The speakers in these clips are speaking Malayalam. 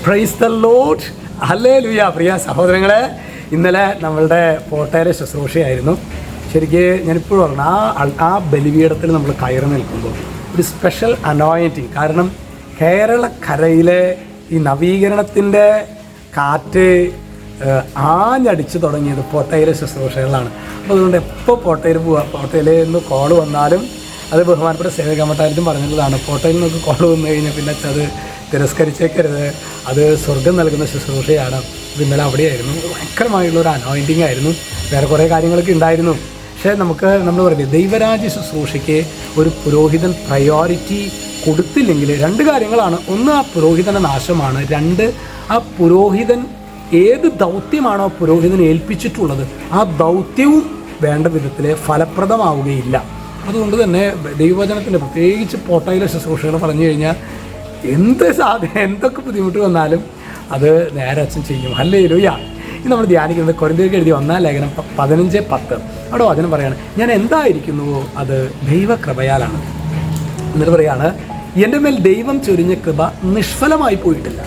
Praise the Lord. ഹല്ലേലൂയ. പ്രിയ സഹോദരങ്ങളെ, ഇന്നലെ നമ്മളുടെ പോട്ടയിലെ ശുശ്രൂഷയായിരുന്നു. ശരിക്ക് ഞാനിപ്പോഴും പറഞ്ഞു, ആ ബലിപീഠത്തിൽ നമ്മൾ കയറി നിൽക്കുമ്പോൾ ഒരു സ്പെഷ്യൽ അനോയിൻറ്റിങ്. കാരണം കേരളക്കരയിലെ ഈ നവീകരണത്തിൻ്റെ കാറ്റ് ആഞ്ഞടിച്ച് തുടങ്ങിയത് പോട്ടയിലെ ശുശ്രൂഷകളിലാണ്. അപ്പോൾ അതുകൊണ്ട് എപ്പോൾ പോട്ടയിൽ പോട്ടയിൽ നിന്ന് കോൾ വന്നാലും അത് ബഹുമാനപ്പെട്ട സേവകമട്ടായിട്ടും പറഞ്ഞിട്ടുള്ളതാണ്. പോട്ടയിൽ നിന്നൊക്കെ കോൾ വന്നു കഴിഞ്ഞാൽ പിന്നെ അത് തിരസ്കരിച്ചേക്കരുത്, അത് സ്വർഗം നൽകുന്ന ശുശ്രൂഷയാണ്. ഇന്നലെ അവിടെയായിരുന്നു. ഭയങ്കരമായുള്ളൊരു അനോയിൻറ്റിങ് ആയിരുന്നു. വേറെ കുറേ കാര്യങ്ങളൊക്കെ ഉണ്ടായിരുന്നു. പക്ഷേ നമ്മൾ പറയുന്നത് ദൈവരാജ്യ ശുശ്രൂഷയ്ക്ക് ഒരു പുരോഹിതൻ പ്രയോറിറ്റി കൊടുത്തില്ലെങ്കിൽ രണ്ട് കാര്യങ്ങളാണ്. ഒന്ന്, ആ പുരോഹിതൻ്റെ നാശമാണ്. രണ്ട്, ആ പുരോഹിതൻ ഏത് ദൗത്യമാണോ പുരോഹിതൻ ഏൽപ്പിച്ചിട്ടുള്ളത് ആ ദൗത്യവും വേണ്ട വിധത്തിൽ ഫലപ്രദമാവുകയില്ല. അതുകൊണ്ട് തന്നെ ദൈവവചനത്തിൻ്റെ പ്രത്യേകിച്ച് പോട്ടയിലെ ശുശ്രൂഷകൾ പറഞ്ഞു കഴിഞ്ഞാൽ എന്തൊക്കെ ബുദ്ധിമുട്ട് വന്നാലും അത് നേരെ അച്ഛൻ ചെയ്യും. ഹല്ലേലൂയ. ഇത് നമ്മൾ ധ്യാനിക്കുന്നത് കൊരിന്ത്യർക്ക് എഴുതിയ 1-ാം ലേഖനം 15:10. അവിടെ വചനം പറയാണ്, ഞാൻ എന്തായിരിക്കുന്നുവോ അത് ദൈവകൃപയാലാണ്. എന്നിട്ട് പറയാണ്, എൻ്റെ മേൽ ദൈവം ചൊരിഞ്ഞ കൃപ നിഷ്ഫലമായി പോയിട്ടില്ല.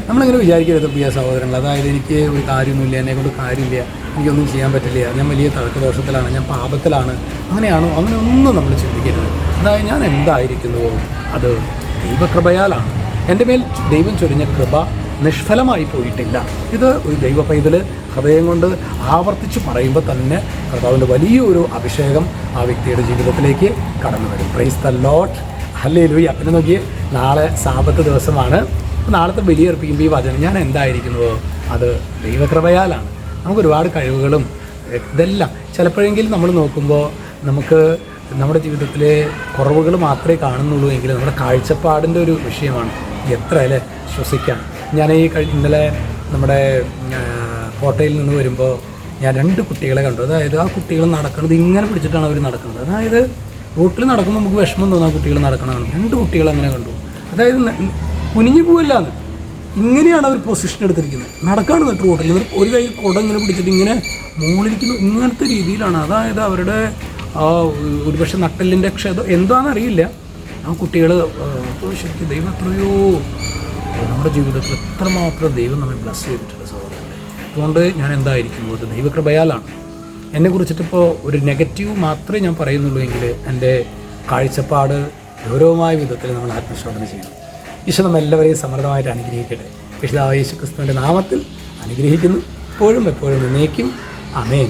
നമ്മളിങ്ങനെ വിചാരിക്കരുത് പ്രിയ സഹോദരങ്ങൾ. അതായത് എനിക്ക് ഒരു കാര്യമൊന്നുമില്ല, എന്നെക്കൊണ്ട് കാര്യമില്ല, എനിക്കൊന്നും ചെയ്യാൻ പറ്റില്ല, ഞാൻ വലിയ തഴക്കദോഷത്തിലാണ്, ഞാൻ പാപത്തിലാണ്, അങ്ങനെയാണോ? അങ്ങനെയൊന്നും നമ്മൾ ചിന്തിക്കരുത്. അതായത് ഞാൻ എന്തായിരിക്കുന്നുവോ അത് ദൈവകൃപയാലാണ്. എൻ്റെ മേൽ ദൈവം ചൊരിഞ്ഞ കൃപ നിഷ്ഫലമായി പോയിട്ടില്ല. ഇത് ഒരു ദൈവ പൈതൽ ഹൃദയം കൊണ്ട് ആവർത്തിച്ച് പറയുമ്പോൾ തന്നെ കർത്താവിൻ്റെ വലിയൊരു അഭിഷേകം ആ വ്യക്തിയുടെ ജീവിതത്തിലേക്ക് കടന്നു വരും. Praise the Lord. ഹല്ലേലൂയ. പിന്നെ നോക്കിയേ, നാളെ സാബത്ത് ദിവസമാണ്. നാളത്തെ ബലിയർപ്പിക്കുമ്പോൾ ഈ വചനം ഞാൻ എന്തായിരിക്കുന്നുവോ അത് ദൈവകൃപയാലാണ്. നമുക്ക് ഒരുപാട് കഴിവുകളും ഇതെല്ലാം ചിലപ്പോഴെങ്കിലും നമ്മൾ നോക്കുമ്പോൾ നമുക്ക് നമ്മുടെ ജീവിതത്തിലെ കുറവുകൾ മാത്രമേ കാണുന്നുള്ളൂ എങ്കിൽ നമ്മുടെ കാഴ്ചപ്പാടിൻ്റെ ഒരു വിഷയമാണ്. എത്ര അല്ലേ ശ്വസിക്കാൻ. ഞാൻ ഇന്നലെ നമ്മുടെ കോട്ടയിൽ നിന്ന് വരുമ്പോൾ ഞാൻ 2 കുട്ടികളെ കണ്ടു. അതായത് ആ കുട്ടികൾ നടക്കുന്നത് ഇങ്ങനെ പിടിച്ചിട്ടാണ് അവർ നടക്കുന്നത്. അതായത് റോട്ടിൽ നടക്കുമ്പോൾ നമുക്ക് വിഷമം തോന്നാം കുട്ടികൾ നടക്കണമെന്ന്. 2 കുട്ടികൾ അങ്ങനെ കണ്ടു. അതായത് കുനിഞ്ഞു പോവില്ലാന്ന്, ഇങ്ങനെയാണ് അവർ പൊസിഷൻ എടുത്തിരിക്കുന്നത്. നടക്കാണ് എന്നിട്ട് റോട്ടിൽ ഒരു കൈ കുട ഇങ്ങനെ പിടിച്ചിട്ട് ഇങ്ങനെ മുകളിലിരിക്കുന്നു. ഇങ്ങനത്തെ രീതിയിലാണ്. അതായത് അവരുടെ ഒരുപക്ഷെ നട്ടെല്ലിൻ്റെ ക്ഷതം എന്താണെന്നറിയില്ല. ആ കുട്ടികൾ ശരിക്കും ദൈവം എത്രയോ നമ്മുടെ ജീവിതത്തിൽ എത്രമാത്രം ദൈവം നമ്മെ ബ്ലസ് ചെയ്തിട്ടുണ്ട് സഹോദരങ്ങളെ. അതുകൊണ്ട് ഞാൻ എന്തായിരിക്കുന്നു അത് ദൈവകൃപയാലാണ്. എന്നെക്കുറിച്ചിട്ടിപ്പോൾ ഒരു നെഗറ്റീവ് മാത്രമേ ഞാൻ പറയുന്നുള്ളൂ എങ്കിൽ എൻ്റെ കാഴ്ചപ്പാട് ഗൗരവമായ വിധത്തിൽ നമ്മൾ ആത്മശോധന ചെയ്യണം. ഈശോ നമ്മെല്ലാവരെയും സമൃദ്ധമായിട്ട് അനുഗ്രഹിക്കട്ടെ. വിശുദ്ധ യേശു ക്രിസ്തുവിൻ്റെ നാമത്തിൽ അനുഗ്രഹിക്കുന്നു. എപ്പോഴും എന്നേക്കും. ആമേൻ.